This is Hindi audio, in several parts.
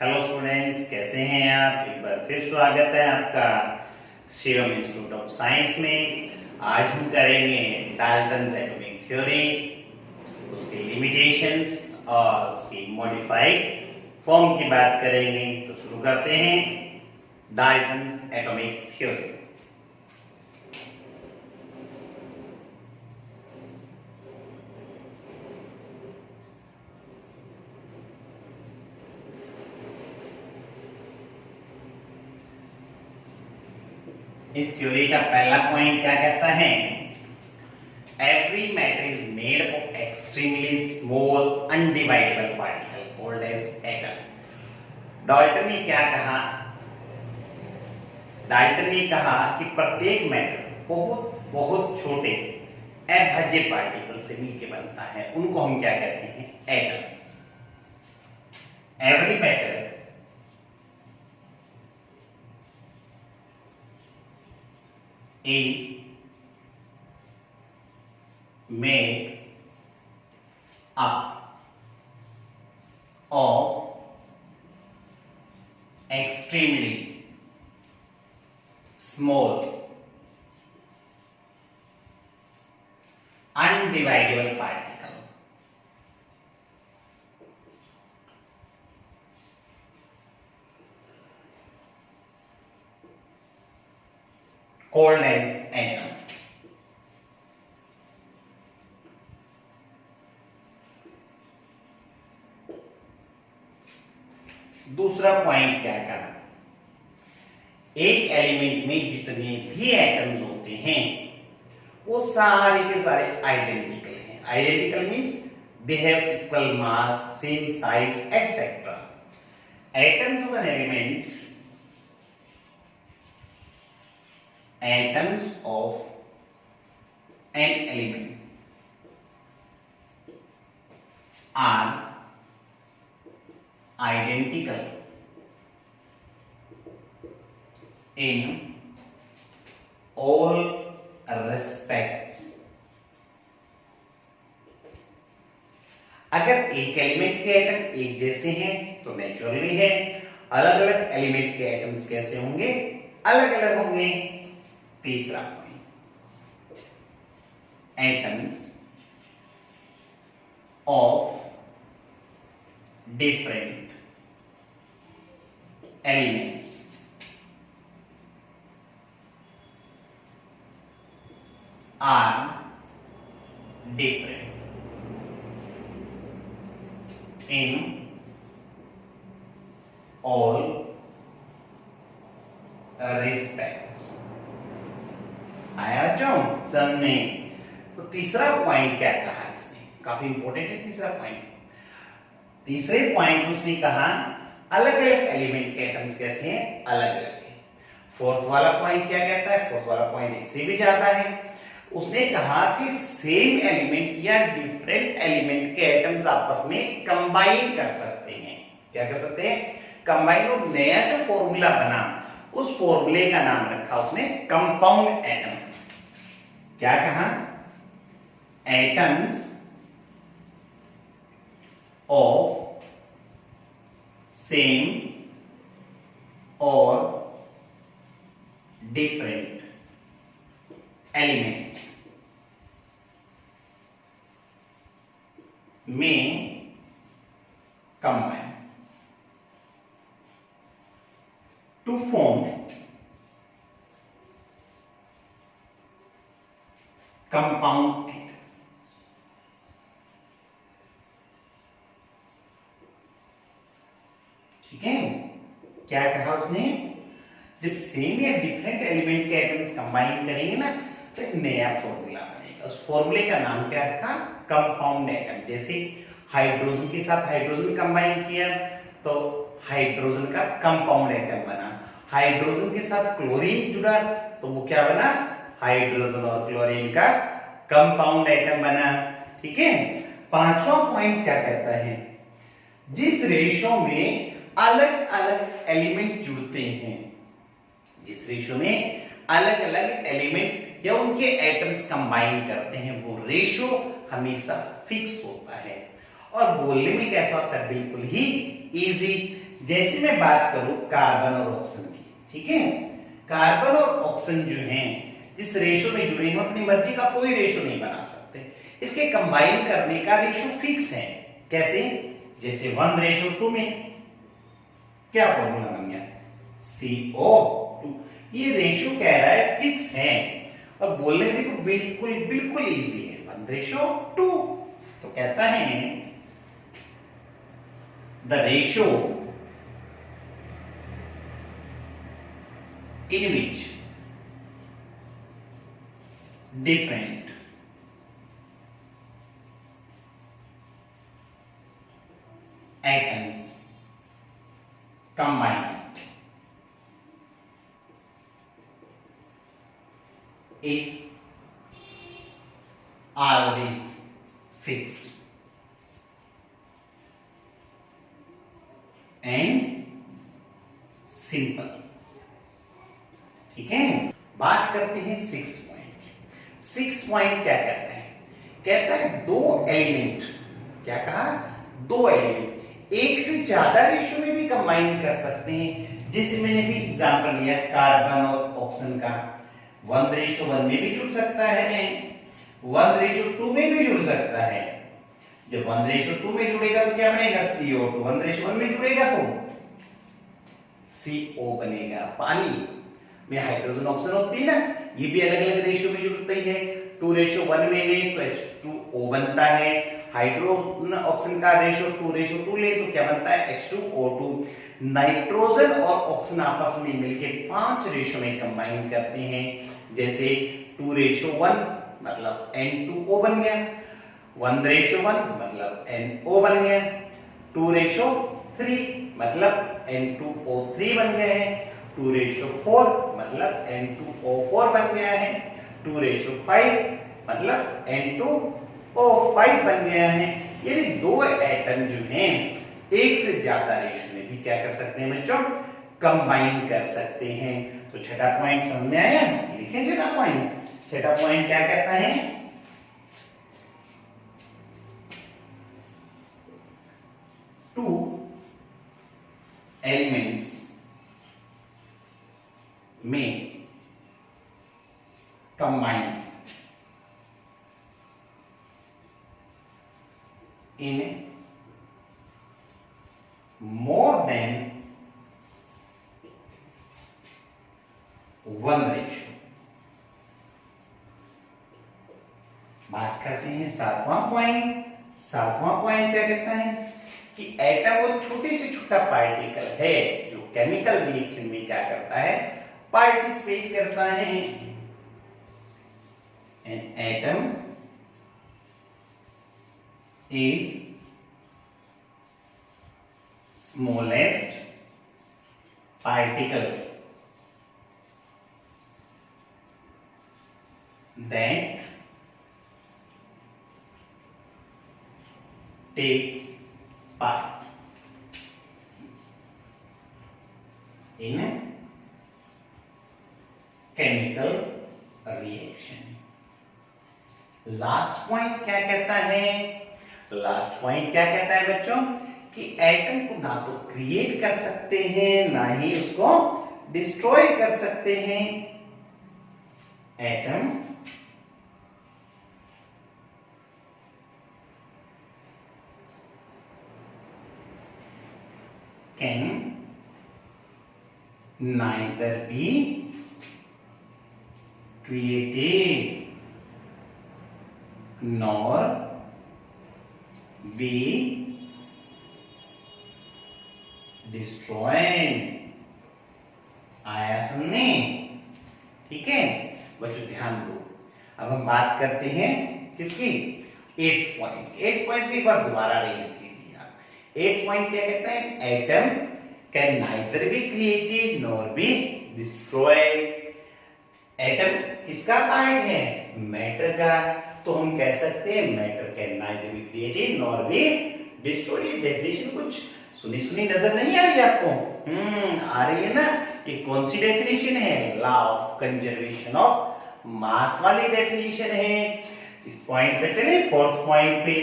हेलो स्टूडेंट्स, कैसे हैं आप। एक बार फिर स्वागत है आपका सीरम इंस्टीट्यूट ऑफ साइंस में। आज हम करेंगे डाल्टन्स एटॉमिक थ्योरी, उसके लिमिटेशंस और उसकी मॉडिफाइड फॉर्म की बात करेंगे। तो शुरू करते हैं डाल्टन्स एटॉमिक थ्योरी। इस थ्योरी का पहला पॉइंट क्या कहता है? Every matter is made of extremely small undividable particle called as atom. Dalton ने क्या कहा? डाल्टन ने कहा कि प्रत्येक मैटर बहुत बहुत छोटे अभाज्य पार्टिकल से मिलकर बनता है, उनको हम क्या कहते हैं? Atoms. Every matter is made up of extremely small undividable particle called as atom। दूसरा पॉइंट क्या कहा? एक एलिमेंट में जितने भी एटम्स होते हैं वो सारे के सारे आइडेंटिकल हैं। Identical means they have equal mass, same size etcetera. Atoms of an element atoms of an element are identical in all respects। अगर एक एलिमेंट के एटम एक जैसे हैं तो नेचुरली है, अलग अलग एलिमेंट के एटम्स कैसे होंगे? अलग अलग होंगे। तीसरा point, atoms of different elements are different in all respects. आया बच्चों समझ में? तो तीसरा पॉइंट क्या कहा इसने? काफी इंपॉर्टेंट है तीसरा पॉइंट। तीसरे पॉइंट में उसने कहा अलग अलग एलिमेंट के एटम्स कैसे हैं? अलग अलग है। फोर्थ वाला पॉइंट क्या कहता है? फोर्थ वाला पॉइंट इससे भी ज्यादा है। उसने कहा कि सेम एलिमेंट या डिफरेंट एलिमेंट के एटम्स आपस में कंबाइन कर सकते हैं। क्या कर सकते हैं? कंबाइन। और नया जो फॉर्मूला बना उस फॉर्मूले का नाम रखा उसने कंपाउंड एटम। क्या कहा? एटम्स ऑफ सेम और डिफरेंट एलिमेंट्स में combine to form compound atom। ठीक है? क्या कहा उसने? जब सेम या डिफरेंट एलिमेंट के एटम्स कंबाइन करेंगे ना तो एक नया फॉर्मूला बनेगा। उस फॉर्मूले का नाम क्या रखा? Compound atom. जैसे हाइड्रोजन के साथ हाइड्रोजन कंबाइन किया तो हाइड्रोजन का कंपाउंड एटम बना। हाइड्रोजन के साथ क्लोरीन जुड़ा तो वो क्या बना? हाइड्रोजन और क्लोरीन का कंपाउंड एटम बना। ठीक है? पांचवा पॉइंट क्या कहता है? जिस रेशो में अलग अलग एलिमेंट जुड़ते हैं, जिस रेशो में अलग अलग एलिमेंट या उनके एटम्स कंबाइन करते हैं, वो रेशो हमेशा फिक्स होता है। और बोलने में कैसा होता है? बिल्कुल ही इजी। जैसे मैं बात करूं कार्बन और ऑक्सीजन की, ठीक है, कार्बन और ऑक्सीजन जो हैं जिस रेशो में जुड़े हैं अपनी मर्जी का कोई रेशो नहीं बना सकते, इसके कंबाइन करने का रेशो फिक्स है। कैसे? जैसे 1:2 में क्या फॉर्मूला बन गया, CO2। ये रेशो कह रहा है फिक्स है और बोलने में देखो बिल्कुल बिल्कुल इजी है, 1:2। तो कहता है the ratio in which different atoms combine is always fixed and simple। ठीक है, बात करते हैं 6th पॉइंट। 6th पॉइंट क्या कहता है? कहता है दो एलिमेंट, क्या कहा, दो एलिमेंट एक से ज्यादा रेशो में भी कंबाइन कर सकते हैं। जैसे मैंने भी एग्जांपल लिया कार्बन और ऑक्सीजन का, 1:1 में भी जुड़ सकता है, 1:2 में भी जुड़ सकता है। जब 1:2 में जुड़ेगा तो क्या बनेगा, CO2। 1:1 में जुड़ेगा तो CO बनेगा। पानी में हाइड्रोजन ऑक्सीजन होती है ना, ये भी अलग अलग रेशियो में जुड़ते हैं। 2:1 में ले तो H2O बनता है, हाइड्रोजन ऑक्सीजन का रेशियो 2:2 ले तो क्या बनता है, H2O2। नाइट्रोजन और ऑक्सीजन आपस में मिलकर 5 रेशियो में कंबाइन करते हैं। जैसे 2:1 मतलब N2O बन गया, 1:1 मतलब NO बन गया, 2:3 मतलब N2O3 बन गया है, 2:4 मतलब N2O4 बन गया है, 2:5 मतलब N2O5 बन गया है। यानी दो एटम जो हैं एक से ज्यादा रेशो में भी क्या कर सकते हैं बच्चों, कंबाइन कर सकते हैं। तो छठा पॉइंट समझ में आया, लिखें छठा पॉइंट। छठा पॉइंट क्या कहता है, टू एलिमेंट्स में combine in more than 1 ratio। बात करते हैं 7वां पॉइंट। 7वां पॉइंट क्या कहता है कि एटम वो छोटे से छोटा पार्टिकल है जो केमिकल रिएक्शन में क्या करता है, पार्टिसिपेट करता है। An atom is smallest particle that takes part in a chemical reaction। Last point क्या कहता है, लास्ट पॉइंट क्या कहता है बच्चों कि एटम को ना तो क्रिएट कर सकते हैं ना ही उसको डिस्ट्रॉय कर सकते हैं। Atom can neither be created nor be destroyed। आया समझने, ठीक है बच्चों ध्यान दो। अब हम बात करते हैं किसकी, 8th पॉइंट। 8th पॉइंट एक बार दोबारा रीड कीजिए आप। 8th पॉइंट क्या कहता है, atom can neither be created nor be destroyed. Atom किसका पार्ट है, मैटर का। तो हम कह सकते हैं matter can neither be created nor be destroyed. Definition कुछ सुनी सुनी नजर नहीं आ रही आपको? आ रही है ना। ये कौन सी डेफिनेशन है, law of conservation of mass वाली डेफिनेशन है। इस पॉइंट पे चले 4th पॉइंट पे,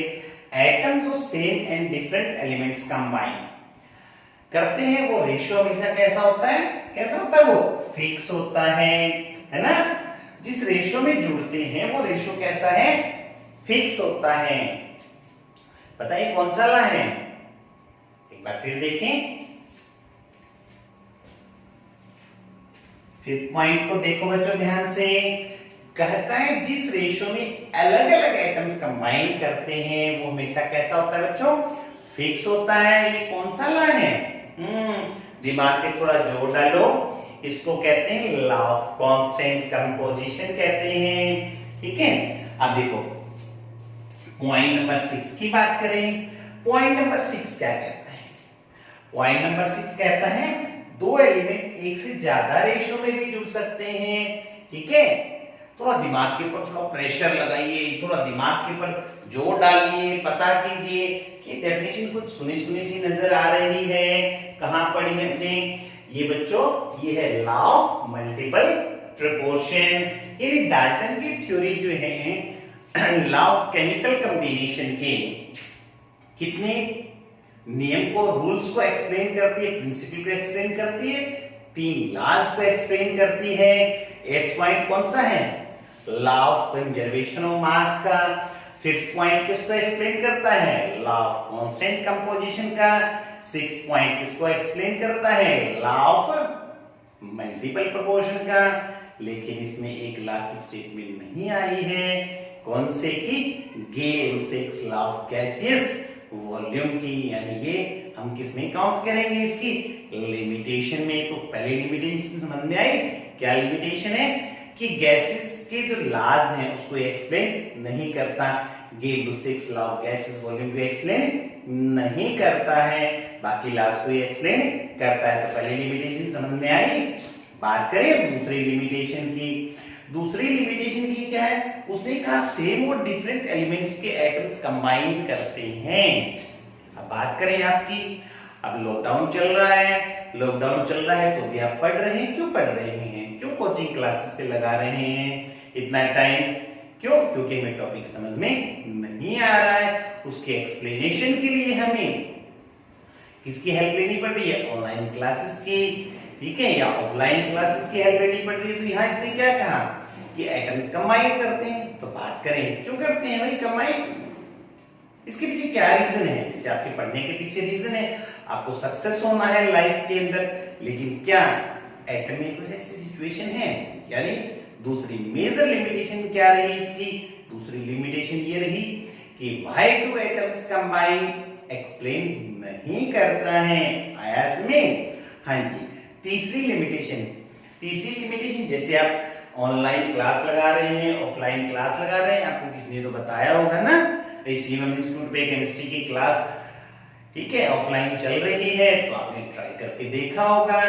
atoms of same and different elements combine. करते हैं वो रेशियो हमेशा कैसा होता है, कैसा होता है, वो फिक्स होता है ना। जिस रेशियो में जुड़ते हैं वो रेशियो कैसा है, फिक्स होता है। पता है कौन सा ला है, एक बार फिर देखें, फिर पॉइंट को देखो बच्चों ध्यान से। कहता है जिस रेशियो में अलग अलग एटम्स कंबाइन करते हैं वो हमेशा कैसा होता है बच्चों, फिक्स होता है। ये कौन सा लॉ है, दिमाग पे थोड़ा जोर डालो, इसको कहते हैं लॉ ऑफ कांस्टेंट कंपोजिशन कहते हैं। ठीक है, अब देखो पॉइंट नंबर 6 की बात करें। पॉइंट नंबर 6 क्या कहता है, पॉइंट नंबर 6 कहता है दो एलिमेंट एक से ज्यादा रेशियो में भी जुड़ सकते हैं। ठीक है, थोड़ा दिमाग के ऊपर थोड़ा प्रेशर लगाइए, थोड़ा दिमाग के ऊपर जोर डालिए, पता कीजिए कि डेफिनेशन कुछ सुनी सुनी सी नजर आ रही है। कहां पढ़ी है हमने ये बच्चों, ये है लॉ ऑफ मल्टीपल प्रोपोर्शन। ये डाल्टन की थ्योरी जो है लॉ ऑफ केमिकल कॉम्बिनेशन के कितने नियम को, रूल्स को एक्सप्लेन करती है, प्रिंसिपल को एक्सप्लेन करती है, 3 लॉज को एक्सप्लेन करती है। 8th पॉइंट कौन सा है, law of conservation of mass का। 5th पॉइंट किसको एक्सप्लेन करता है, लॉ ऑफ कांस्टेंट कंपोजिशन का। 6th पॉइंट किसको एक्सप्लेन करता है, लॉ ऑफ मल्टीपल प्रोपोर्शन का। लेकिन इसमें एक लॉ की स्टेटमेंट नहीं आई है, कौन से की, गे-लुसेक्स लॉ ऑफ गैसियस वॉल्यूम की। यानी ये हम किस में काउंट करेंगे, इसकी लिमिटेशन में। तो पहले लिमिटेशन समझ में आई, क्या लिमिटेशन है कि गैसेस के जो लॉज हैं उसको एक्सप्लेन नहीं करता। गे-लुसेक्स लॉ ऑफ गैसेस वॉल्यूम को एक्सप्लेन नहीं करता है, बाकी लॉज को ही एक्सप्लेन करता है। तो पहले लिमिटेशन समझ में आई। बात करें दूसरी लिमिटेशन की। दूसरी लिमिटेशन की क्या है, उसने कहा सेम और डिफरेंट एलिमेंट्स के एटम्स कंबाइन करते हैं। अब बात करें आपकी, अब लॉकडाउन चल रहा है, लॉकडाउन चल रहा है तो भी आप पढ़ रहे हैं। क्यों पढ़ रहे हैं, क्यों कोचिंग क्लासेस पे लगा रहे हैं इतना टाइम, क्यों, क्योंकि हमें टॉपिक समझ में नहीं आ रहा है। उसके एक्सप्लेनेशन के लिए हमें किसकी हेल्प लेनी पड़ रही है, ऑनलाइन क्लासेस की। ठीक है, या ऑफलाइन क्लासेस की हेल्प लेनी पड़ रही है। तो यहाँ इसने क्या कहा कि एटम्स कंबाइन करते हैं। तो बात करें क्यों करते हैं भाई कंबाइन, इसके पीछे क्या रीजन है। जैसे आपके पढ़ने के पीछे रीजन है, आपको सक्सेस होना है लाइफ के अंदर, लेकिन क्या एटम में कुछ ऐसी सिचुएशन है। यानी दूसरी मेजर लिमिटेशन क्या रही इसकी, दूसरी लिमिटेशन ये रही कि why do atoms combine explain नहीं करता है। आया समझ, हाँ जी। तीसरी लिमिटेशन जैसे आप ऑनलाइन क्लास लगा रहे हैं, ऑफलाइन क्लास लगा रहे हैं, आपको किसी ने तो बताया होगा ना, सीएम इंस्टीट्यूट पे केमिस्ट्री की क्लास, ठीक है, ऑफलाइन चल रही है तो आपने ट्राई करके देखा होगा।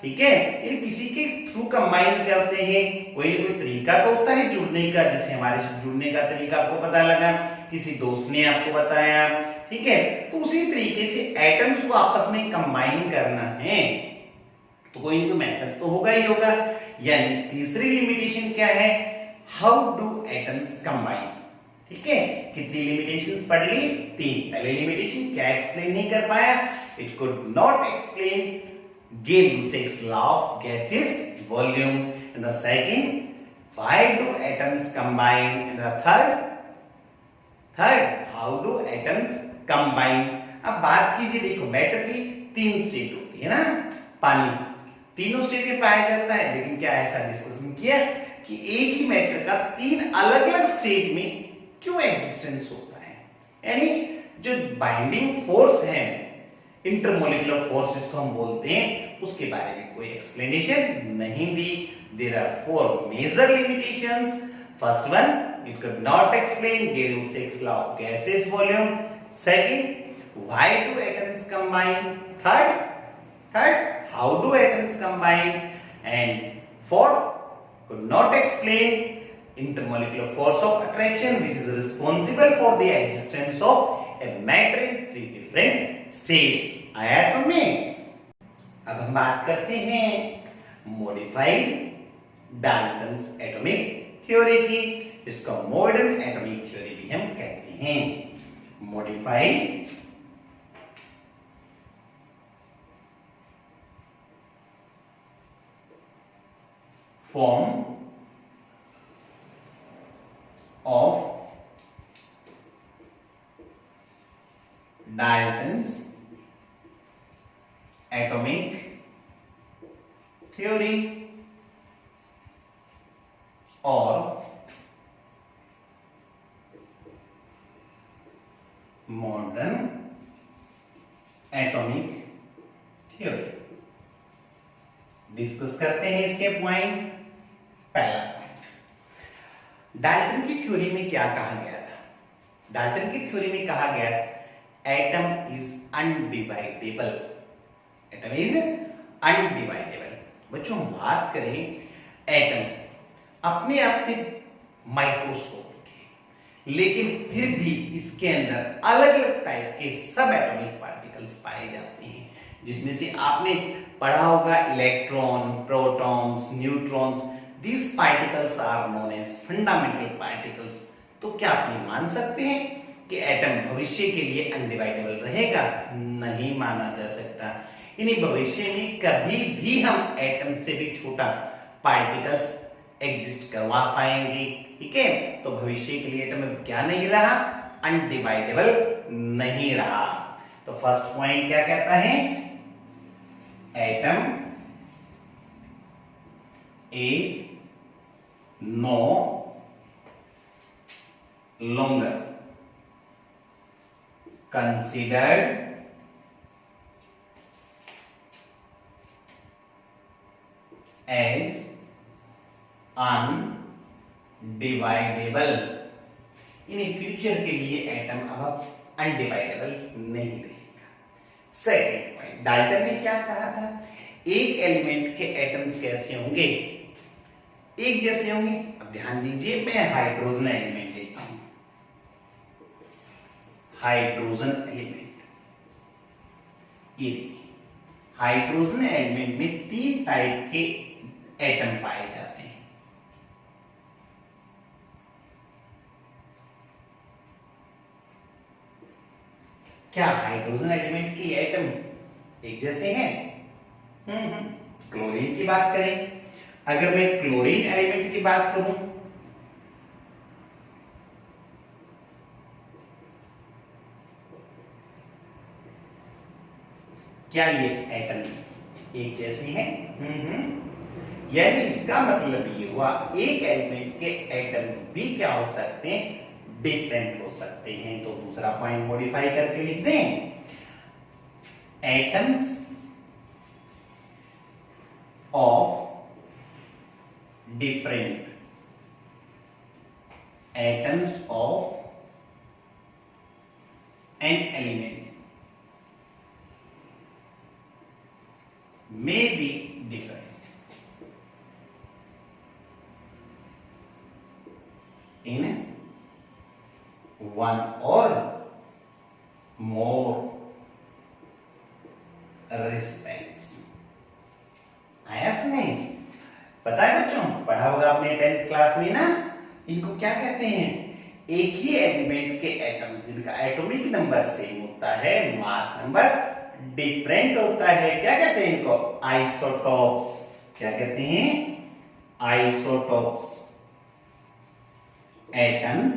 ठीक है, ये किसी के थ्रू कंबाइन करते हैं, कोई ना कोई तरीका तो होता है जुड़ने का। जैसे हमारे से जुड़ने का तरीका आपको पता लगा, किसी दोस्त ने आपको बताया, ठीक है, तो उसी तरीके से एटम्स को आपस में कंबाइन करना है तो कोई ना कोई मेथड तो होगा ही होगा। यानी तीसरी लिमिटेशन क्या है, हाउ डू एटम्स कंबाइन। ठीक है, कितनी लिमिटेशंस पढ़ ली, 3। पहले लिमिटेशन क्या एक्सप्लेन नहीं कर पाया, it could not explain Gill-Sachs law of gaseous volume, and the second, why do atoms combine, and the third, how do atoms combine। अब बात कीजिए, देखो मैटर की 3 स्टेट होती है ना, पानी तीनों स्टेट में पाया जाता है, लेकिन क्या ऐसा डिस्कशन किया कि एक ही मैटर का 3 अलग अलग स्टेट में क्यों एग्जिस्टेंस होता है। यानी जो बाइंडिंग फोर्स है, इंटरमोलिकुलर फोर्स जिसको हम बोलते हैं, उसके बारे में कोई एक्सप्लेनेशन नहीं दी। There are 4 major limitations. First one, it could not explain Gill-Sachs law of gaseous volume। Second, why do atoms combine। third, how do atoms combine। and fourth, could not explain intermolecular force of attraction which is responsible for the existence of a matter in 3 different states। आया समझ। अब हम बात करते हैं मॉडिफाइड डाल्टन्स एटॉमिक थ्योरी की। इसको मॉडर्न एटॉमिक थ्योरी भी हम कहते हैं। Modified form of Dalton's atomic theory or modern atomic theory। Discuss करते हैं इसके पॉइंट। पहला पॉइंट, डाल्टन की थ्योरी में क्या कहा गया था? डाल्टन की थ्योरी में कहा गया atom is undividable. Atom is undividable. बच्चों बात करें एटम अपने आप में माइक्रोस्कोपिक है, लेकिन फिर भी इसके अंदर अलग अलग टाइप के सब एटॉमिक पार्टिकल्स पाए जाते हैं, जिसमें से आपने पढ़ा होगा electron, protons, neutrons. These particles are known as fundamental particles. तो क्या आप ये मान सकते हैं कि एटम भविष्य के लिए अनडिवाइडेबल रहेगा? नहीं माना जा सकता। यानी भविष्य में कभी भी हम एटम से भी छोटा पार्टिकल्स एग्जिस्ट करवा पाएंगे। ठीक है, तो भविष्य के लिए एटम क्या नहीं रहा? अनडिवाइडेबल नहीं रहा। तो फर्स्ट पॉइंट क्या कहता है? Atom is no longer considered as undividable। In future के लिए एटम अब अनडिवाइडेबल नहीं रहेगा। सेकेंड पॉइंट, डाल्टन ने क्या कहा था? एक एलिमेंट के एटम्स कैसे होंगे? एक जैसे होंगे। अब ध्यान दीजिए, मैं हाइड्रोजन एलिमेंट लेता हूं। हाइड्रोजन एलिमेंट, ये देखिए, हाइड्रोजन एलिमेंट में 3 टाइप के एटम पाए जाते हैं। क्या हाइड्रोजन एलिमेंट के एटम एक जैसे हैं? क्लोरीन की बात करें, अगर मैं क्लोरीन एलिमेंट की बात करूं, क्या ये एटम्स एक जैसे हैं? यानी इसका मतलब ये हुआ एक एलिमेंट के एटम्स भी क्या हो सकते हैं? डिफरेंट हो सकते हैं। तो दूसरा पॉइंट मॉडिफाई करके लिख दें, atoms of different atoms of an element may be different in one or more respects। आया समझ? पता है बच्चों, पढ़ा होगा आपने 10th क्लास में ना, इनको क्या कहते हैं? एक ही एलिमेंट के एटम जिनका एटॉमिक नंबर सेम होता है, मास नंबर डिफरेंट होता है, क्या कहते हैं इनको? आइसोटॉप्स। क्या कहते हैं? Isotopes. Atoms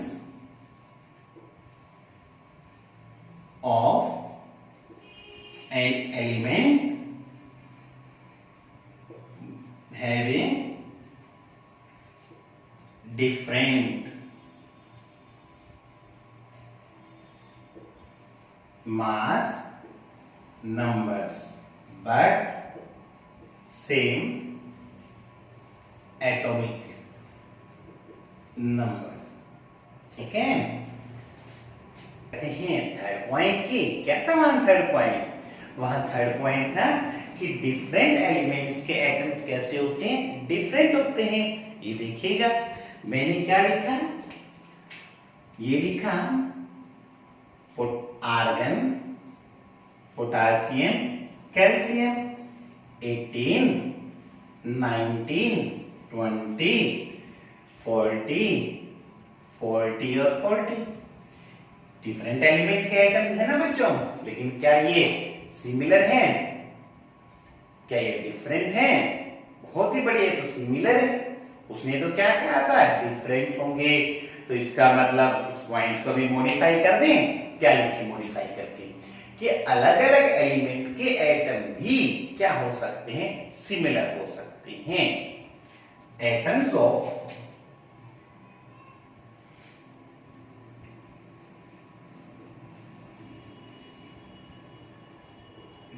of an element having different mass numbers but same atomic numbers। ठीक है, कहते हैं थर्ड पॉइंट की क्या था? वहां थर्ड पॉइंट था कि डिफरेंट एलिमेंट्स के एटम्स कैसे होते हैं? डिफरेंट होते हैं। ये देखिएगा, मैंने क्या लिखा? ये लिखा आर्गन, पोटासियम, कैल्शियम। 18, 19, 20, 40 और 40 डिफरेंट एलिमेंट के एटम्स है ना बच्चों, लेकिन क्या ये सिमिलर हैं? क्या ये डिफरेंट हैं? बहुत ही बढ़िया, तो सिमिलर है। उसने तो क्या कहा था, डिफरेंट होंगे। तो इसका मतलब इस पॉइंट को भी मॉडिफाई कर दें। क्या लिखें मॉडिफाई करके कि अलग अलग एलिमेंट के एटम भी क्या हो सकते हैं, सिमिलर हो सकते हैं। Atoms of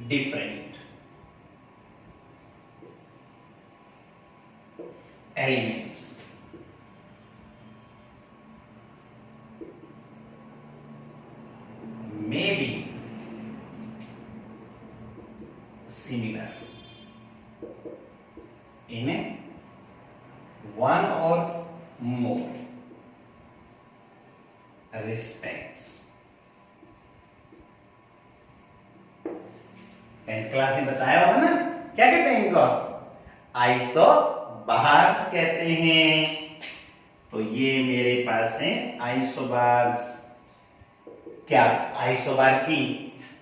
different elements may be similar in one or more respects। 10th class में बताया होगा ना, क्या कहते हैं इनको, आइसोबार्स कहते हैं। तो ये मेरे पास है आइसोबार्स। क्या आइसोबार की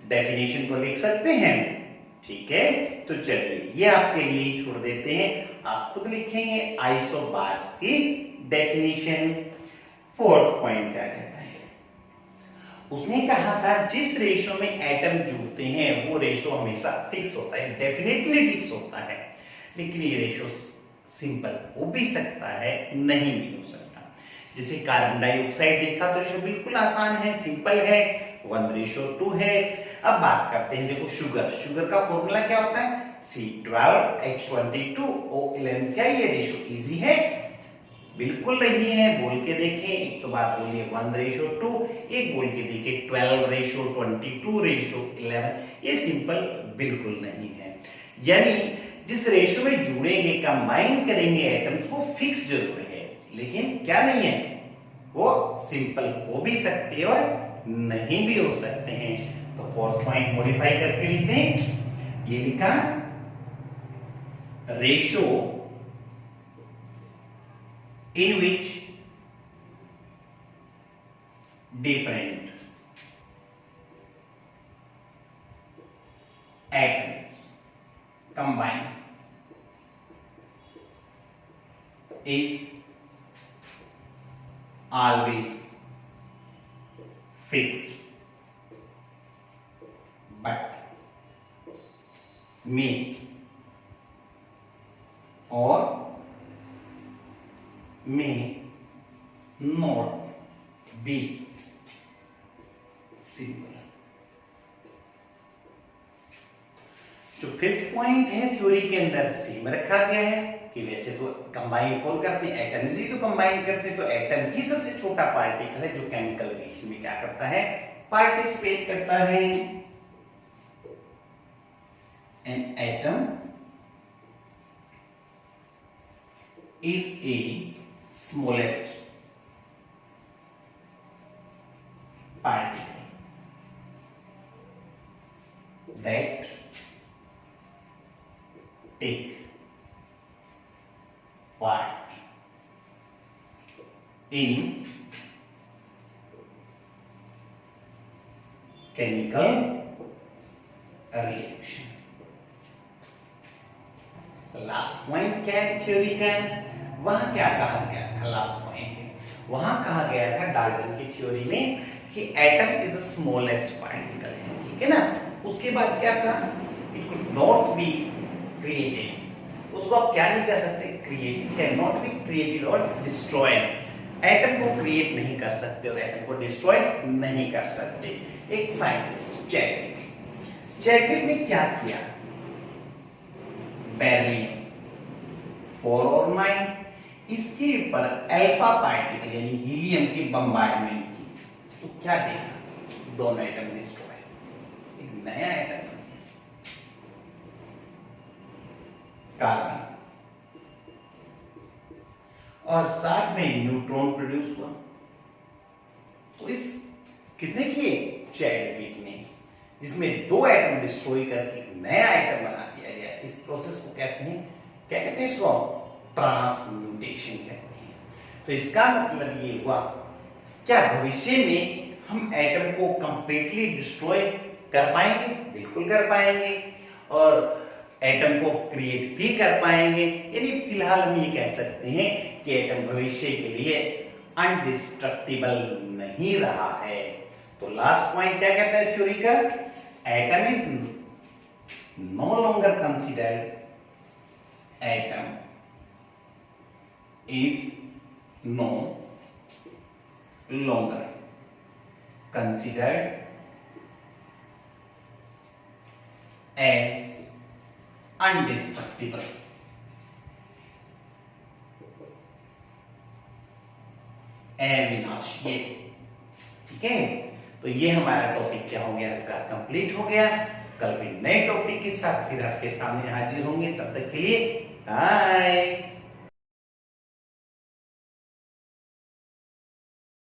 डेफिनेशन को लिख सकते हैं? ठीक है, तो चलिए ये आपके लिए छोड़ देते हैं, आप खुद लिखेंगे आइसोबार्स की डेफिनेशन। फोर्थ पॉइंट क्या कहता है, उसने कहा था जिस रेशो में एटम जुड़ते हैं वो रेशो हमेशा फिक्स होता है, डेफिनेटली फिक्स होता है। लेकिन ये रेशो सिंपल हो भी सकता है, नहीं भी हो सकता। जैसे कार्बन डाइऑक्साइड देखा तो रेशो बिल्कुल आसान है, सिंपल है, 1:2 है। अब बात करते हैं, देखो शुगर का फॉर्मूला क्या होता है, C12H22O11। क्या ये रेशो इजी है? बिल्कुल नहीं है। बोल के देखें, एक तो बात बोलिए 1:2, एक बोल के देखिए 12:22:11। ये सिंपल बिल्कुल नहीं है। यानी जिस रेशो में जुड़ेंगे, कंबाइन करेंगे एटम्स, वो फिक्स जरूर है, लेकिन क्या नहीं है, वो सिंपल हो भी सकते हैं और नहीं भी हो सकते हैं। तो फोर्थ पॉइंट मॉडिफाई करके लिखते हैं, ये लिखा ratio in which different atoms combine is always fixed but may or may not be similar। जो फिफ्थ पॉइंट है थ्योरी के अंदर सेम रखा गया है कि वैसे तो कंबाइन कौन करते हैं, एटम्स ही तो कंबाइन करते हैं। तो एटम ही सबसे छोटा पार्टिकल है जो केमिकल रिएक्शन में क्या करता है, पार्टिसिपेट करता है। An atom is a smallest particle that take part in chemical reaction। Last point क्या है थ्योरी का, वहां क्या कहा गया था, लास्ट पॉइंट में वहां कहा गया था डाल्टन की थ्योरी में कि atom is the smallest particle है, ठीक है ना। उसके बाद क्या कहा, it could not be created, उसको आप क्या नहीं कर सकते, create can not be created और डिस्ट्रॉयड। एटम को क्रिएट नहीं कर सकते और एटम को डिस्ट्रॉय नहीं कर सकते। एक साइंटिस्ट चैडविक ने क्या किया, बेरिलियम 4 और 9 इसके ऊपर अल्फा पार्टिकल यानी हीलियम की बम्बार्डमेंट की, तो क्या देखा, दोनों एटम डिस्ट्रॉय, एक नया एटम बन गया कार्बन, और साथ में न्यूट्रॉन प्रोड्यूस हुआ। तो इस कितने किए, चैडविक ने, जिसमें 2 एटम डिस्ट्रॉय करके नया एटम बना दिया गया। इस प्रोसेस को कहते हैं, क्या कहते हैं इसको, ट्रांसम्यूटेशन कहते हैं। तो इसका मतलब ये हुआ, क्या भविष्य में हम एटम को कंप्लीटली डिस्ट्रॉय कर पाएंगे, बिल्कुल कर पाएंगे। और एटम को क्रिएट भी कर पाएंगे। यानी फिलहाल हम ये कह सकते हैं कि एटम भविष्य के लिए अनडिस्ट्रक्टिबल नहीं रहा है। तो लास्ट पॉइंट क्या कहता है थ्योरी का? Atom is no longer considered, atom is no longer considered as undestructible। अविनाशी। ठीक है, तो ये हमारा टॉपिक क्या हो गया, इसका कंप्लीट हो गया। कल फिर नए टॉपिक के साथ फिर आपके सामने हाजिर होंगे। तब तक के लिए बाय।